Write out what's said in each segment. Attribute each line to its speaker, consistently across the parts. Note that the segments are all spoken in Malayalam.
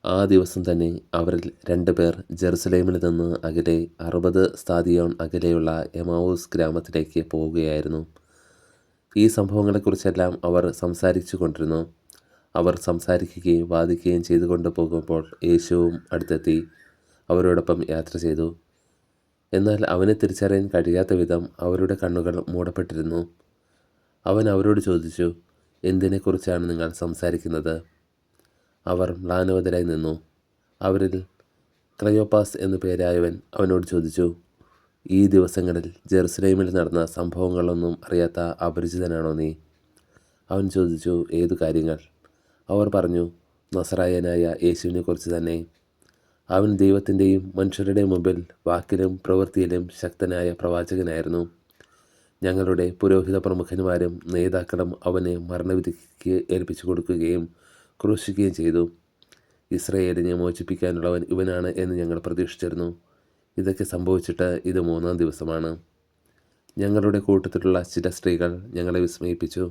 Speaker 1: ആ ദിവസം തന്നെ അവരിൽ 2 പേർ ജെറുസലേമിൽ നിന്ന് അകലെ 60 സ്താദിയോൻ അകലെയുള്ള എമാവൂസ് ഗ്രാമത്തിലേക്ക് പോവുകയായിരുന്നു. ഈ സംഭവങ്ങളെക്കുറിച്ചെല്ലാം അവർ സംസാരിച്ചു കൊണ്ടിരുന്നു. അവർ സംസാരിക്കുകയും വാദിക്കുകയും ചെയ്തുകൊണ്ട് പോകുമ്പോൾ യേശുവും അടുത്തെത്തി അവരോടൊപ്പം യാത്ര ചെയ്തു. എന്നാൽ അവനെ തിരിച്ചറിയാൻ കഴിയാത്ത വിധം അവരുടെ കണ്ണുകൾ മൂടപ്പെട്ടിരുന്നു. അവൻ അവരോട് ചോദിച്ചു, എന്തിനെക്കുറിച്ചാണ് നിങ്ങൾ സംസാരിക്കുന്നത്? അവർ മ്ലാനവതരായി നിന്നു. അവരിൽ ക്ലയോപ്പാസ് എന്നു പേരായവൻ അവനോട് ചോദിച്ചു, ഈ ദിവസങ്ങളിൽ ജെറുസലേമിൽ നടന്ന സംഭവങ്ങളൊന്നും അറിയാത്ത അപരിചിതനാണോ നീ? അവൻ ചോദിച്ചു, ഏതു കാര്യങ്ങൾ? അവർ പറഞ്ഞു, നസറായനായ യേശുവിനെക്കുറിച്ച് തന്നെ. അവൻ ദൈവത്തിൻ്റെയും മനുഷ്യരുടെയും മുമ്പിൽ വാക്കിലും പ്രവൃത്തിയിലും ശക്തനായ പ്രവാചകനായിരുന്നു. ഞങ്ങളുടെ പുരോഹിത പ്രമുഖന്മാരും നേതാക്കളും അവനെ മരണവിധിക്ക് ഏൽപ്പിച്ചു കൊടുക്കുകയും ക്രൂശിക്കുകയും ചെയ്തു. ഇസ്രായേലിനെ മോചിപ്പിക്കാനുള്ളവൻ ഇവനാണ് എന്ന് ഞങ്ങൾ പ്രതീക്ഷിച്ചിരുന്നു. ഇതൊക്കെ സംഭവിച്ചിട്ട് ഇത് 3-ാം ദിവസമാണ്. ഞങ്ങളുടെ കൂട്ടത്തിലുള്ള ചില സ്ത്രീകൾ ഞങ്ങളെ വിസ്മയിപ്പിച്ചു.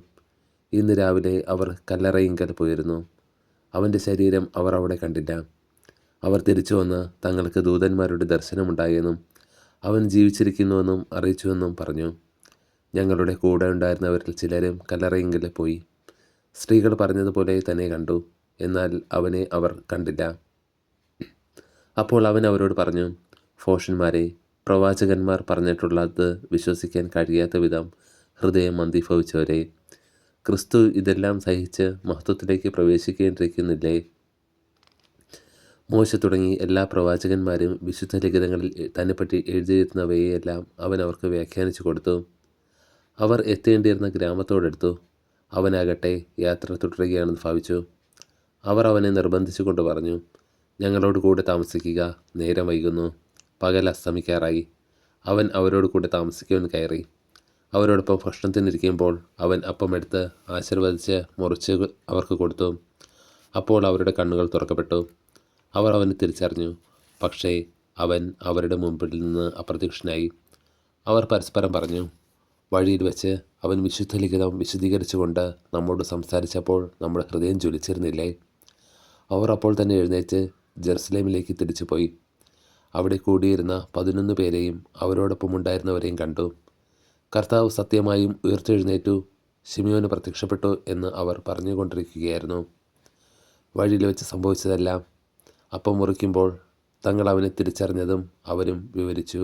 Speaker 1: ഇന്ന് രാവിലെ അവർ കല്ലറയിങ്കൽ പോയിരുന്നു. അവൻ്റെ ശരീരം അവർ അവിടെ കണ്ടില്ല. അവർ തിരിച്ചു വന്ന് തങ്ങൾക്ക് ദൂതന്മാരുടെ ദർശനമുണ്ടായെന്നും അവൻ ജീവിച്ചിരിക്കുന്നുവെന്നും അറിയിച്ചുവെന്നും പറഞ്ഞു. ഞങ്ങളുടെ കൂടെ ഉണ്ടായിരുന്നവരിൽ ചിലരും കല്ലറയിങ്കൽ പോയി. സ്ത്രീകൾ പറഞ്ഞതുപോലെ തന്നെ കണ്ടു, എന്നാൽ അവനെ അവർ കണ്ടില്ല. അപ്പോൾ അവൻ അവരോട് പറഞ്ഞു, ഭോഷന്മാരെ, പ്രവാചകന്മാർ പറഞ്ഞിട്ടുള്ളത് വിശ്വസിക്കാൻ കഴിയാത്ത വിധം ഹൃദയം മന്ദീഭവിച്ചവരെ, ക്രിസ്തു ഇതെല്ലാം സഹിച്ച് മഹത്വത്തിലേക്ക് പ്രവേശിക്കേണ്ടിയിരിക്കുന്നില്ലേ? മോശ തുടങ്ങി എല്ലാ പ്രവാചകന്മാരും വിശുദ്ധ ലിഖിതങ്ങളിൽ തന്നെപ്പറ്റി എഴുതിയിരുന്നവയെല്ലാം അവൻ അവർക്ക് വ്യാഖ്യാനിച്ചു കൊടുത്തു. അവർ എത്തേണ്ടിയിരുന്ന ഗ്രാമത്തോടെടുത്തു. അവനാകട്ടെ യാത്ര തുടരുകയാണെന്ന് ഭാവിച്ചു. അവർ അവനെ നിർബന്ധിച്ചു കൊണ്ട് പറഞ്ഞു, ഞങ്ങളോട് കൂടെ താമസിക്കുക, നേരം വൈകുന്നു, പകൽ അസ്തമിക്കാറായി. അവൻ അവരോട് കൂടെ താമസിക്കുവാൻ കയറി. അവരോടൊപ്പം ഭക്ഷണത്തിനിരിക്കുമ്പോൾ അവൻ അപ്പമെടുത്ത് ആശീർവദിച്ച് മുറിച്ച് അവർക്ക് കൊടുത്തു. അപ്പോൾ അവരുടെ കണ്ണുകൾ തുറക്കപ്പെട്ടു. അവർ അവനെ തിരിച്ചറിഞ്ഞു. പക്ഷേ അവൻ അവരുടെ മുമ്പിൽ നിന്ന് അപ്രത്യക്ഷനായി. അവർ പരസ്പരം പറഞ്ഞു, വഴിയിൽ വെച്ച് അവൻ വിശുദ്ധ ലിഖിതം വിശദീകരിച്ചുകൊണ്ട് നമ്മോട് സംസാരിച്ചപ്പോൾ നമ്മുടെ ഹൃദയം ജ്വലിച്ചിരുന്നില്ലേ? അവർ അപ്പോൾ തന്നെ എഴുന്നേറ്റ് ജെറുസലേമിലേക്ക് തിരിച്ചുപോയി. അവിടെ കൂടിയിരുന്ന 11 പേരെയും അവരോടൊപ്പം ഉണ്ടായിരുന്നവരെയും കണ്ടു. കർത്താവ് സത്യമായും ഉയർത്തെഴുന്നേറ്റു, ശിമിയോന് പ്രത്യക്ഷപ്പെട്ടു എന്ന് അവർ പറഞ്ഞുകൊണ്ടിരിക്കുകയായിരുന്നു. വഴിയിൽ വെച്ച് സംഭവിച്ചതെല്ലാം അപ്പം മുറിക്കുമ്പോൾ തങ്ങൾ അവനെ തിരിച്ചറിഞ്ഞതും അവരും വിവരിച്ചു.